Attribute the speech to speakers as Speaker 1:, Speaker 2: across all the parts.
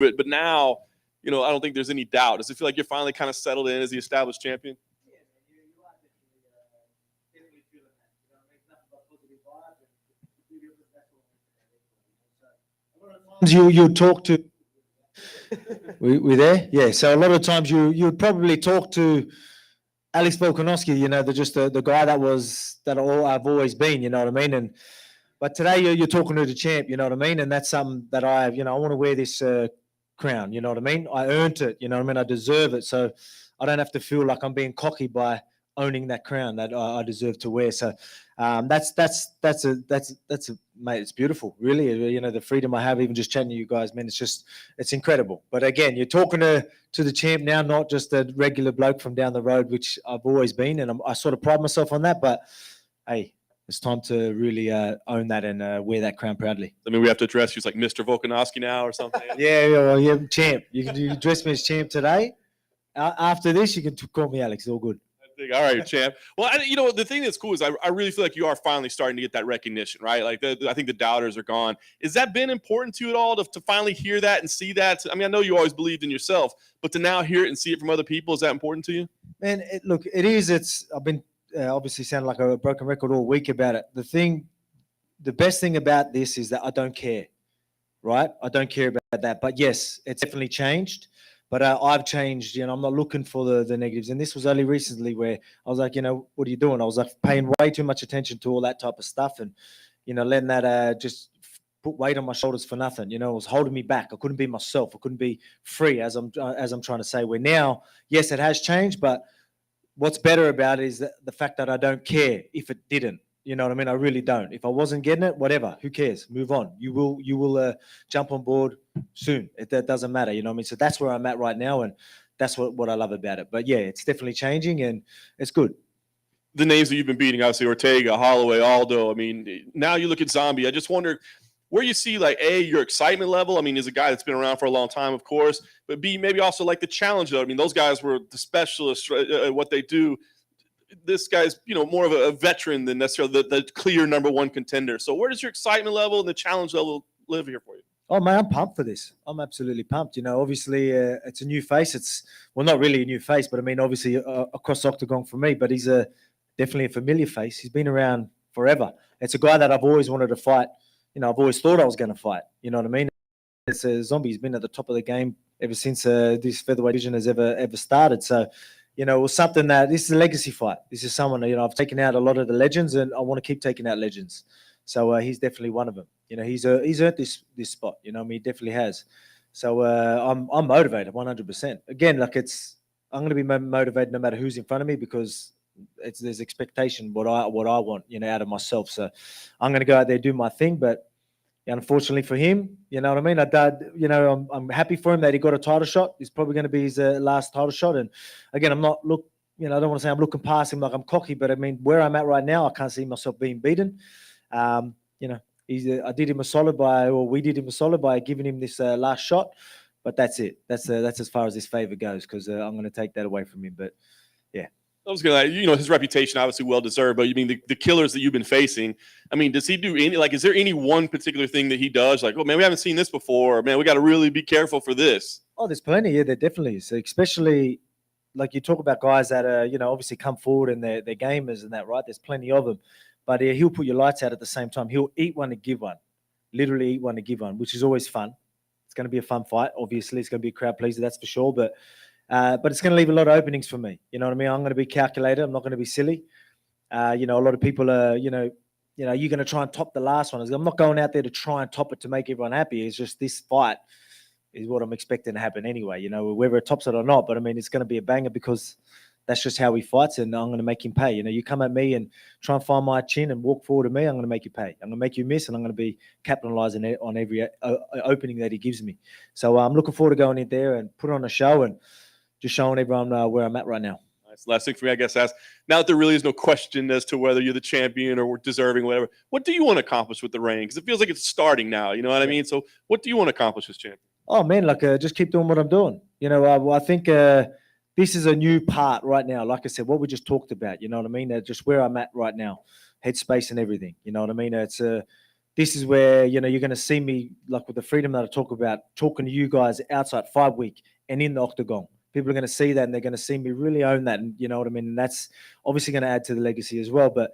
Speaker 1: it. But now, I don't think there's any doubt. Does it feel like you're finally kind of settled in as the established champion?
Speaker 2: You talk to we there? Yeah. So a lot of times you'd probably talk to Alex Volkanovski, the guy I've always been, you know what I mean? But today you're talking to the champ, you know what I mean? And that's something that I want to wear this crown, you know what I mean? I earned it, you know what I mean? I deserve it. So I don't have to feel like I'm being cocky by owning that crown that I deserve to wear. So that's mate, it's beautiful, really. The freedom I have, even just chatting to you guys, man, it's incredible. But again, you're talking to the champ now, not just a regular bloke from down the road, which I've always been, and I sort of pride myself on that. But hey, it's time to really own that and wear that crown proudly.
Speaker 1: I mean, we have to address you as like Mr. Volkanovski now or something.
Speaker 2: yeah, champ. You can address me as champ today. After this, you can call me Alex. It's all good.
Speaker 1: All right, champ. Well, the thing that's cool is I really feel like you are finally starting to get that recognition, right? Like I think the doubters are gone. Has that been important to you at all to finally hear that and see that? I mean, I know you always believed in yourself, but to now hear it and see it from other people, is that important to you?
Speaker 2: Man, look, it is. I've been obviously sounding like a broken record all week about it. The best thing about this is that I don't care, right? I don't care about that. But yes, it's definitely changed. But I've changed, I'm not looking for the negatives. And this was only recently where I was like, what are you doing? I was like paying way too much attention to all that type of stuff and, letting that just put weight on my shoulders for nothing. It was holding me back. I couldn't be myself. I couldn't be free, as I'm trying to say. Where now, yes, it has changed, but what's better about it is the fact that I don't care if it didn't. You know what I mean? I really don't. If I wasn't getting it, whatever. Who cares? Move on. You will jump on board soon. That doesn't matter. You know what I mean? So that's where I'm at right now, and that's what I love about it. But yeah, it's definitely changing, and it's good.
Speaker 1: The names that you've been beating, obviously Ortega, Holloway, Aldo. I mean, now you look at Zombie. I just wonder where you see like your excitement level. I mean, as a guy that's been around for a long time, of course, but B, maybe also like the challenge. I mean, those guys were the specialists at what they do. This guy's, more of a veteran than necessarily the clear number one contender. So where does your excitement level and the challenge level live here for you?
Speaker 2: Oh, man, I'm pumped for this. I'm absolutely pumped. Obviously it's a new face. It's, well, not really a new face, but I mean, obviously across the octagon for me, but he's definitely a familiar face. He's been around forever. It's a guy that I've always wanted to fight. I've always thought I was going to fight. You know what I mean? It's a Zombie. He's been at the top of the game ever since this featherweight division has ever started. So, it was something that this is a legacy fight. This is someone, I've taken out a lot of the legends, and I want to keep taking out legends. So he's definitely one of them. He's earned this spot. He definitely has. So I'm motivated 100%. Again, like I'm going to be motivated no matter who's in front of me, because there's expectation what I want, out of myself. So I'm going to go out there, do my thing, but unfortunately for him, you know what I mean? I'm happy for him that he got a title shot. It's probably going to be his last title shot. And again, I don't want to say I'm looking past him like I'm cocky, but I mean, where I'm at right now, I can't see myself being beaten. I did him a solid we did him a solid by giving him this last shot, but that's it. That's as far as this favor goes, because I'm going to take that away from him. But yeah.
Speaker 1: I was going to, his reputation obviously well deserved, but you mean the killers that you've been facing, I mean, does he do is there any one particular thing that he does? Like, oh man, we haven't seen this before. Or, man, we got to really be careful for this.
Speaker 2: Oh, there's plenty. Yeah, there definitely is. Especially like you talk about guys that are, obviously come forward and they're gamers and that, right? There's plenty of them, but he'll put your lights out at the same time. He'll eat one to give one, literally eat one to give one, which is always fun. It's going to be a fun fight. Obviously, it's going to be a crowd pleaser, that's for sure. But it's going to leave a lot of openings for me. You know what I mean? I'm going to be calculated. I'm not going to be silly. A lot of people are, you're going to try and top the last one. I'm not going out there to try and top it to make everyone happy. It's just this fight is what I'm expecting to happen anyway, whether it tops it or not. But I mean, it's going to be a banger because that's just how he fights, and I'm going to make him pay. You come at me and try and find my chin and walk forward to me, I'm going to make you pay. I'm going to make you miss, and I'm going to be capitalizing on every opening that he gives me. So I'm looking forward to going in there and put on a show and just showing everyone where I'm at right now.
Speaker 1: Nice. Last thing for me, I guess, now that there really is no question as to whether you're the champion or deserving, whatever, what do you want to accomplish with the reign? Because it feels like it's starting now, you know what I mean? So what do you want to accomplish as champion?
Speaker 2: Oh, man, just keep doing what I'm doing. I think this is a new part right now. Like I said, what we just talked about, you know what I mean? Just where I'm at right now, headspace and everything, you know what I mean? It's this is where, you know, you're going to see me, like with the freedom that I talk about, talking to you guys outside fight week and in the octagon. People are going to see that, and they're going to see me really own that. And you know what I mean? And that's obviously going to add to the legacy as well. But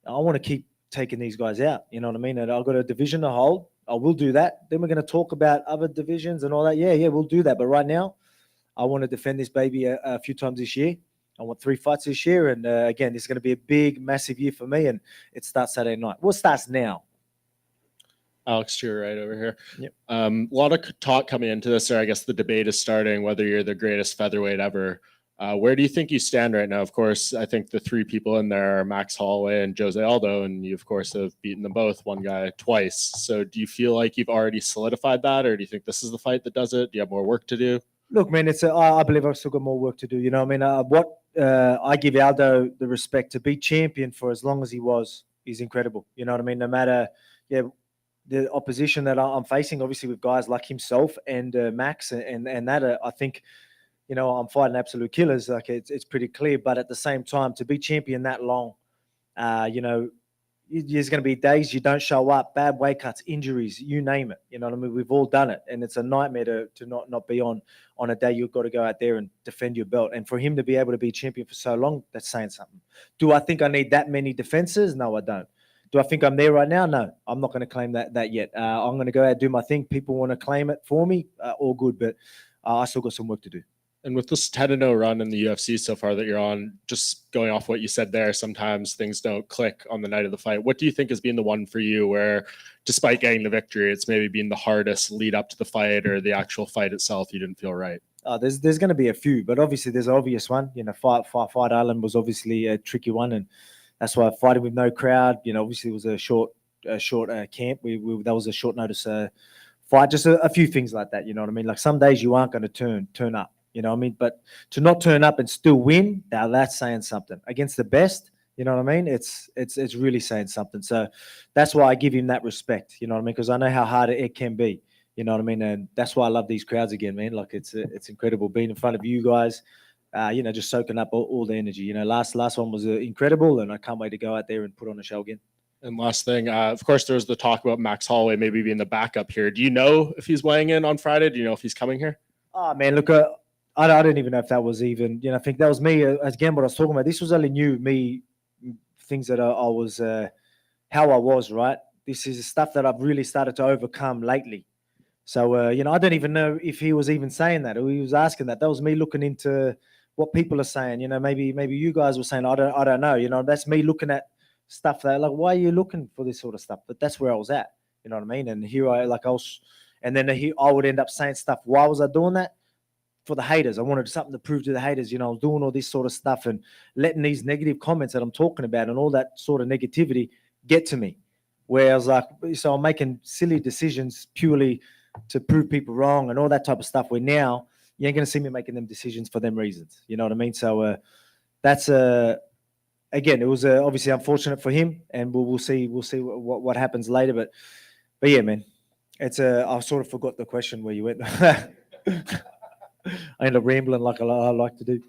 Speaker 2: I want to keep taking these guys out. You know what I mean? And I've got a division to hold. I will do that. Then we're going to talk about other divisions and all that. Yeah, we'll do that. But right now, I want to defend this baby a few times this year. I want 3 fights this year. And again, this is going to be a big, massive year for me. And it starts Saturday night. Well, it starts now.
Speaker 3: Alex, to your right over here.
Speaker 2: Yep.
Speaker 3: A lot of talk coming into this, or I guess the debate is starting, whether you're the greatest featherweight ever. Where do you think you stand right now? Of course, I think the 3 people in there are Max Holloway and Jose Aldo, and you, of course, have beaten them both, one guy twice. So do you feel like you've already solidified that, or do you think this is the fight that does it? Do you have more work to do?
Speaker 2: Look, man, I believe I've still got more work to do. You know what I mean? I give Aldo the respect to be champion for as long as he was. He's incredible. You know what I mean? No matter, the opposition that I'm facing, obviously with guys like himself and Max and that, I think, you know, I'm fighting absolute killers. Like it's pretty clear. But at the same time, to be champion that long, you know, there's going to be days you don't show up, bad weight cuts, injuries, you name it. You know what I mean? We've all done it, and it's a nightmare to not be on a day you've got to go out there and defend your belt. And for him to be able to be champion for so long, that's saying something. Do I think I need that many defenses? No, I don't. Do I think I'm there right now? No, I'm not going to claim that yet. I'm going to go out and do my thing. People want to claim it for me, all good, but I still got some work to do.
Speaker 3: And with this 10-0 run in the UFC so far that you're on, just going off what you said there, sometimes things don't click on the night of the fight. What do you think has been the one for you where, despite getting the victory, it's maybe been the hardest lead up to the fight or the actual fight itself you didn't feel right?
Speaker 2: There's going to be a few, but obviously there's an obvious one. You know, Fight Island was obviously a tricky one, and that's why fighting with no crowd. You know, obviously it was a short camp. That was a short notice fight. Just a few things like that. You know what I mean? Like some days you aren't going to turn up. You know what I mean? But to not turn up and still win, now that's saying something. Against the best, you know what I mean? It's really saying something. So that's why I give him that respect. You know what I mean? Because I know how hard it can be. You know what I mean? And that's why I love these crowds again, man. Like it's incredible being in front of you guys. You know, just soaking up all the energy. You know, last one was incredible, and I can't wait to go out there and put on a show again.
Speaker 3: And last thing, of course, there was the talk about Max Holloway maybe being the backup here. Do you know if he's weighing in on Friday? Do you know if he's coming here?
Speaker 2: Oh man, look, I don't even know if that was even. You know, I think that was me again. What I was talking about. This was only me things that I was how I was, right. This is stuff that I've really started to overcome lately. So you know, I don't even know if he was even saying that or he was asking that. That was me looking into what people are saying. You know, maybe you guys were saying, I don't know. You know, that's me looking at stuff that like, why are you looking for this sort of stuff? But that's where I was at. You know what I mean? And here I was, and then I would end up saying stuff. Why was I doing that? For the haters. I wanted something to prove to the haters. You know, I was doing all this sort of stuff and letting these negative comments that I'm talking about and all that sort of negativity get to me. Where I was like, so I'm making silly decisions purely to prove people wrong and all that type of stuff. Where now you ain't gonna see me making them decisions for them reasons. You know what I mean? So that's again, it was obviously unfortunate for him, and we'll see what happens later. But yeah, man, it's I sort of forgot the question where you went. I end up rambling like I like to do.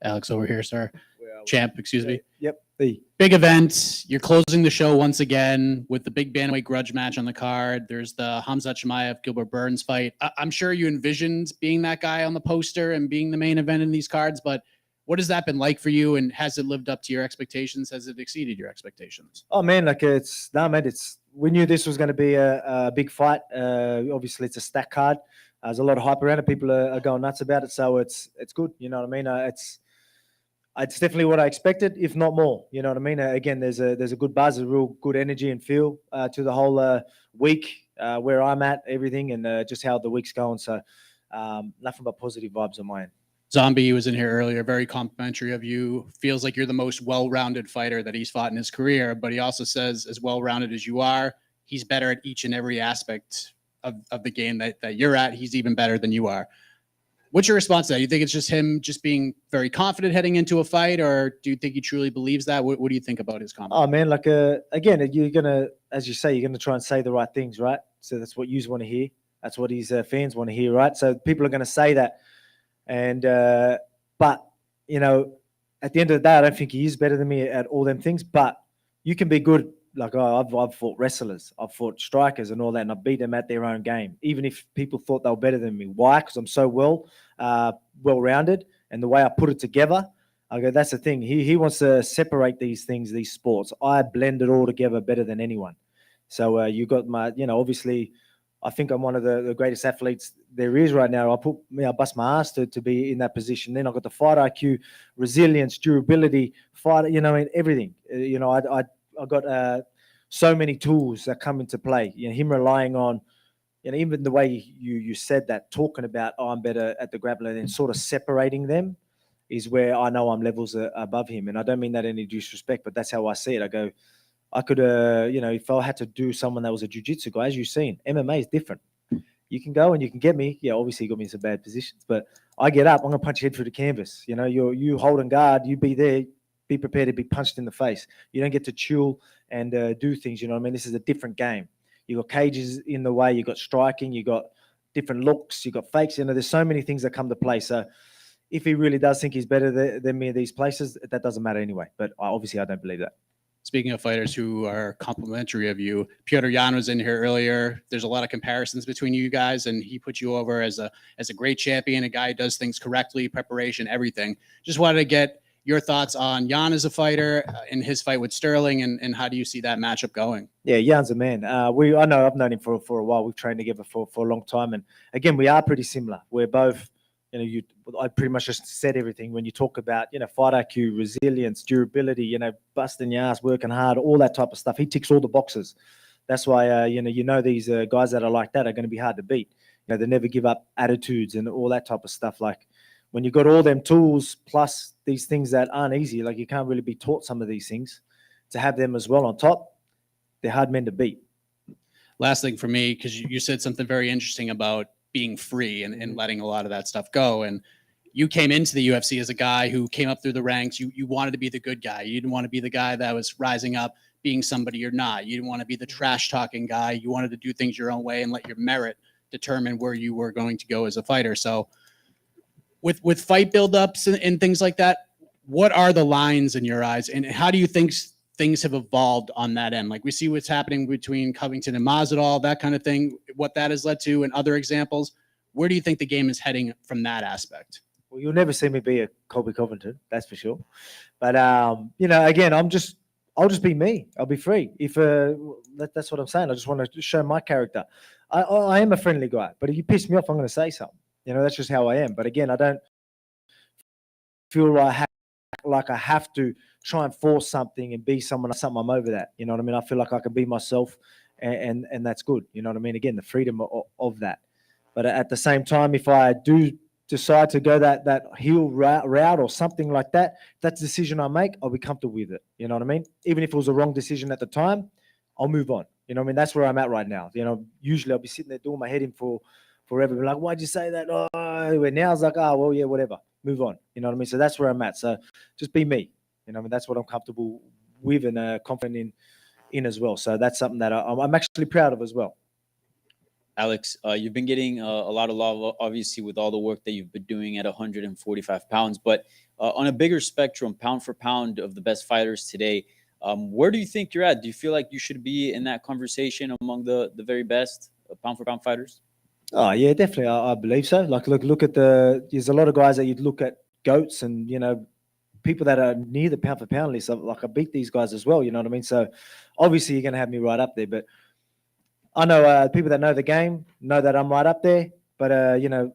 Speaker 4: Alex over here, sir. Champ, excuse me.
Speaker 2: Yep.
Speaker 4: Big event. You're closing the show once again with the big bantamweight grudge match on the card. There's the Khamzat Chimaev Gilbert Burns fight. I'm sure you envisioned being that guy on the poster and being the main event in these cards, but what has that been like for you, and has it lived up to your expectations? Has it exceeded your expectations?
Speaker 2: Oh man, like we knew this was going to be a big fight. Obviously, it's a stack card. There's a lot of hype around it. People are going nuts about it, so it's good. You know what I mean? It's definitely what I expected, if not more. You know what I mean? Again, there's a good buzz, a real good energy and feel to the whole week where I'm at, everything, and just how the week's going. So nothing but positive vibes on my end.
Speaker 4: Zombie was in here earlier, very complimentary of you. Feels like you're the most well-rounded fighter that he's fought in his career, but he also says, as well-rounded as you are, he's better at each and every aspect of the game that you're at. He's even better than you are. What's your response to that? You think it's just him just being very confident heading into a fight, or do you think he truly believes that? What do you think about his comment?
Speaker 2: Oh man, like again, you're gonna, as you say, you're gonna try and say the right things, right? So that's what you want to hear. That's what his fans want to hear, right? So people are gonna say that, and but you know, at the end of the day, I don't think he is better than me at all them things. But you can be good like I've fought wrestlers, I've fought strikers and all that, and I beat them at their own game, even if people thought they were better than me. Why? Because I'm so well-rounded, and the way I put it together. I go, that's the thing. He wants to separate these things, these sports. I blend it all together better than anyone. So you got my, obviously, I think I'm one of the greatest athletes there is right now. I bust my ass to be in that position. Then I got the fight IQ, resilience, durability, fight, everything. I got so many tools that come into play. Him relying on, even the way you said that, talking about, I'm better at the grappler, and sort of separating them is where I know I'm levels above him. And I don't mean that in any disrespect, but that's how I see it. I go, I could, if I had to do someone that was a jiu-jitsu guy, as you've seen, MMA is different. You can go and you can get me. Yeah, obviously you got me in some bad positions, but I get up, I'm going to punch your head through the canvas. You holding guard, you be there, be prepared to be punched in the face. You don't get to chill and do things, you know what I mean? This is a different game. You got cages in the way, you got striking, you got different looks, you got fakes. There's so many things that come to play. So if he really does think he's better than me in these places, that doesn't matter anyway. But obviously I don't believe that.
Speaker 4: Speaking of fighters who are complimentary of you, Petr Yan was in here earlier. There's a lot of comparisons between you guys, and he put you over as a great champion, a guy who does things correctly, preparation, everything. Just wanted to get your thoughts on Yan as a fighter in his fight with Sterling, and how do you see that matchup going?
Speaker 2: Yeah, Jan's a man. I know I've known him for a while. We've trained together for a long time, and again, we are pretty similar. We're both. I pretty much just said everything when you talk about, fight IQ, resilience, durability, busting your ass, working hard, all that type of stuff. He ticks all the boxes. That's why, these guys that are like that are going to be hard to beat. They never give up attitudes and all that type of stuff. Like when you got all them tools plus these things that aren't easy, like you can't really be taught some of these things, to have them as well on top, they're hard men to beat.
Speaker 4: Last thing for me, because you said something very interesting about being free and letting a lot of that stuff go. And you came into the UFC as a guy who came up through the ranks. You wanted to be the good guy. You didn't want to be the guy that was rising up, being somebody you're not. You didn't want to be the trash talking guy. You wanted to do things your own way and let your merit determine where you were going to go as a fighter. So with fight buildups and things like that, what are the lines in your eyes, and how do you think things have evolved on that end? Like we see what's happening between Covington and Masvidal, that kind of thing, what that has led to, and other examples. Where do you think the game is heading from that aspect?
Speaker 2: Well, you'll never see me be a Colby Covington, that's for sure. But again, I'll just be me. I'll be free. If that's what I'm saying. I just want to show my character. I am a friendly guy, but if you piss me off, I'm going to say something. That's just how I am. But again, I don't feel like I have to try and force something and be something I'm over that. You know what I mean? I feel like I can be myself, and that's good. You know what I mean? Again, the freedom of that. But at the same time, if I do decide to go that heel route or something like that, that's the decision I make, I'll be comfortable with it. You know what I mean? Even if it was a wrong decision at the time, I'll move on. You know what I mean? That's where I'm at right now. Usually I'll be sitting there doing my head in for forever. Like, why'd you say that? Oh, now it's like, oh, well, yeah, whatever. Move on. You know what I mean? So that's where I'm at. So just be me. You know what I mean? That's what I'm comfortable with and confident in as well. So that's something that I'm actually proud of as well.
Speaker 5: Alex, you've been getting a lot of love, obviously, with all the work that you've been doing at 145 pounds. But on a bigger spectrum, pound for pound of the best fighters today, where do you think you're at? Do you feel like you should be in that conversation among the very best pound for pound fighters?
Speaker 2: Oh, yeah, definitely. I believe so. Like, look at there's a lot of guys that you'd look at, GOATs, and, people that are near the pound for pound list. Like, I beat these guys as well. You know what I mean? So obviously you're going to have me right up there, but I know people that know the game know that I'm right up there. But,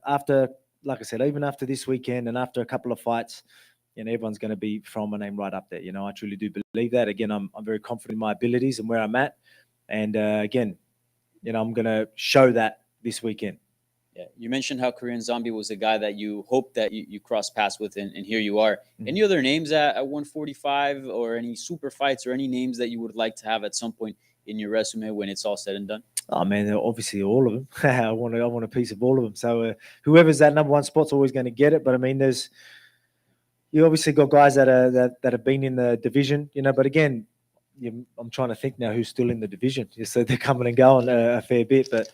Speaker 2: after, like I said, even after this weekend and after a couple of fights, everyone's going to be throwing my name right up there. I truly do believe that. Again, I'm very confident in my abilities and where I'm at. And again, I'm going to show that this weekend.
Speaker 5: Yeah, you mentioned how Korean Zombie was a guy that you hoped that you cross paths with, and here you are. Mm-hmm. Any other names at 145, or any super fights, or any names that you would like to have at some point in your resume when it's all said and done?
Speaker 2: Oh man, obviously all of them. I want a piece of all of them. So whoever's that number one spot's always going to get it. But I mean, you obviously got guys that have been in the division, But again, I'm trying to think now who's still in the division. So they're coming and going a fair bit, but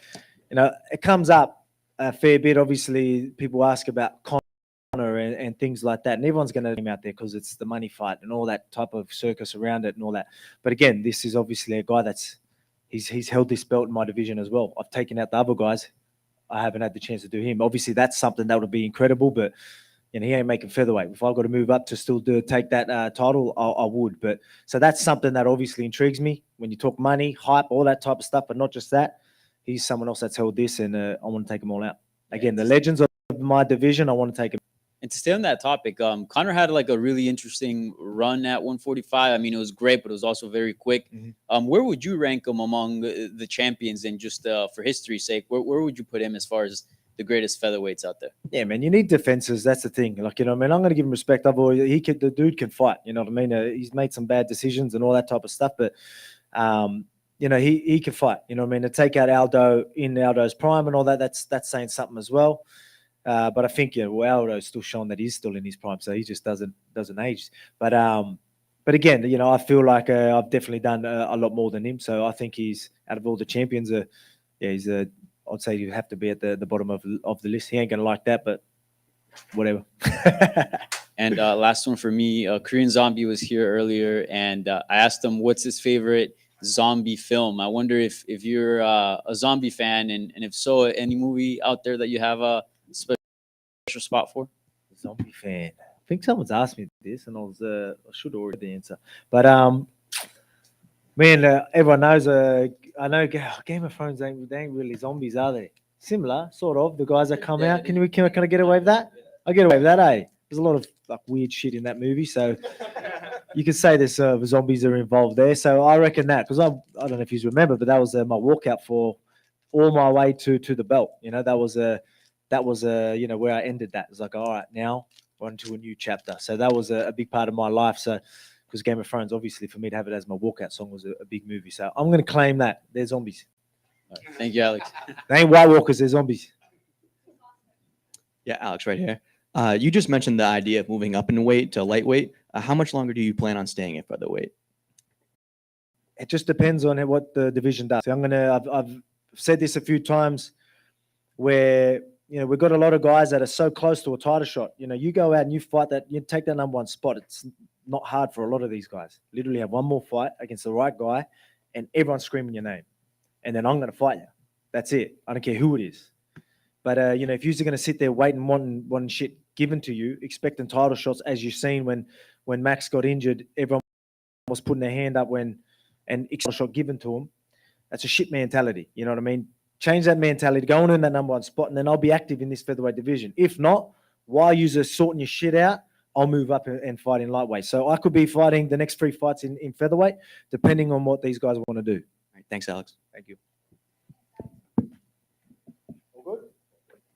Speaker 2: it comes up a fair bit. Obviously, people ask about Conor and and things like that. And everyone's going to come out there because it's the money fight and all that type of circus around it and all that. But again, this is obviously a guy that's he's held this belt in my division as well. I've taken out the other guys. I haven't had the chance to do him. Obviously, that's something that would be incredible, but he ain't making featherweight. If I've got to move up to still take that title, I would. But so that's something that obviously intrigues me when you talk money, hype, all that type of stuff. But not just that. He's someone else that's held this, and I want to take them all out. Again, the legends of my division, I want to take them.
Speaker 5: And to stay on that topic, Conor had like a really interesting run at 145. I mean, it was great, but it was also very quick. Where would you rank him among the champions? And just for history's sake, where would you put him as far as the greatest featherweights out there?
Speaker 2: Yeah, man, you need defenses. That's the thing. Like, you know, I mean, I'm going to give him respect. The dude can fight. You know what I mean? He's made some bad decisions and all that type of stuff, but you know, he can fight. You know what I mean? To take out Aldo in Aldo's prime and all that, that's saying something as well. But I think, Aldo's still showing that he's still in his prime, so he just doesn't age. But again, you know, I feel like I've definitely done a lot more than him. So I think he's, out of all the champions, he's I'd say he'd have to be at the bottom of the list. He ain't gonna like that, but whatever.
Speaker 5: And last one for me, Korean Zombie was here earlier, and I asked him what's his favorite zombie film. I wonder if you're a zombie fan, and if so, any movie out there that you have a special spot for?
Speaker 2: Zombie fan. I think someone's asked me this, and I should already answer. But man, everyone knows. I know Game of Thrones they ain't really zombies, are they? Similar, sort of. The guys that come out. Can I get away with that? I get away with that, eh? There's a lot of like weird shit in that movie, so you could say there's zombies are involved there. So I reckon that, because I don't know if you remember, but that was my walkout for all my way to the belt. You know, that was you know, where I ended that. It's like, all right, now we're on to a new chapter. So that was a big part of my life. So because Game of Thrones, obviously, for me to have it as my walkout song was a big movie. So I'm going to claim that they're zombies.
Speaker 5: Right, thank you, Alex.
Speaker 2: They ain't White Walkers, they're zombies.
Speaker 6: Yeah, Alex, right here. You just mentioned the idea of moving up in weight to lightweight. How much longer do you plan on staying at featherweight?
Speaker 2: It just depends on what the division does. So I've said this a few times, where you know we've got a lot of guys that are so close to a title shot. You know, you go out and you fight that, you take that number one spot. It's not hard for a lot of these guys. Literally have one more fight against the right guy, and everyone's screaming your name, and then I'm going to fight you. That's it. I don't care who it is. But you know, if you're going to sit there waiting, wanting shit given to you, expecting title shots, as you've seen when Max got injured, everyone was putting their hand up and title shot given to him. That's a shit mentality. You know what I mean? Change that mentality, go on in that number one spot, and then I'll be active in this featherweight division. If not, while you're sorting your shit out, I'll move up and fight in lightweight. So I could be fighting the next 3 fights in featherweight, depending on what these guys want to do.
Speaker 6: All right, thanks, Alex.
Speaker 2: Thank you.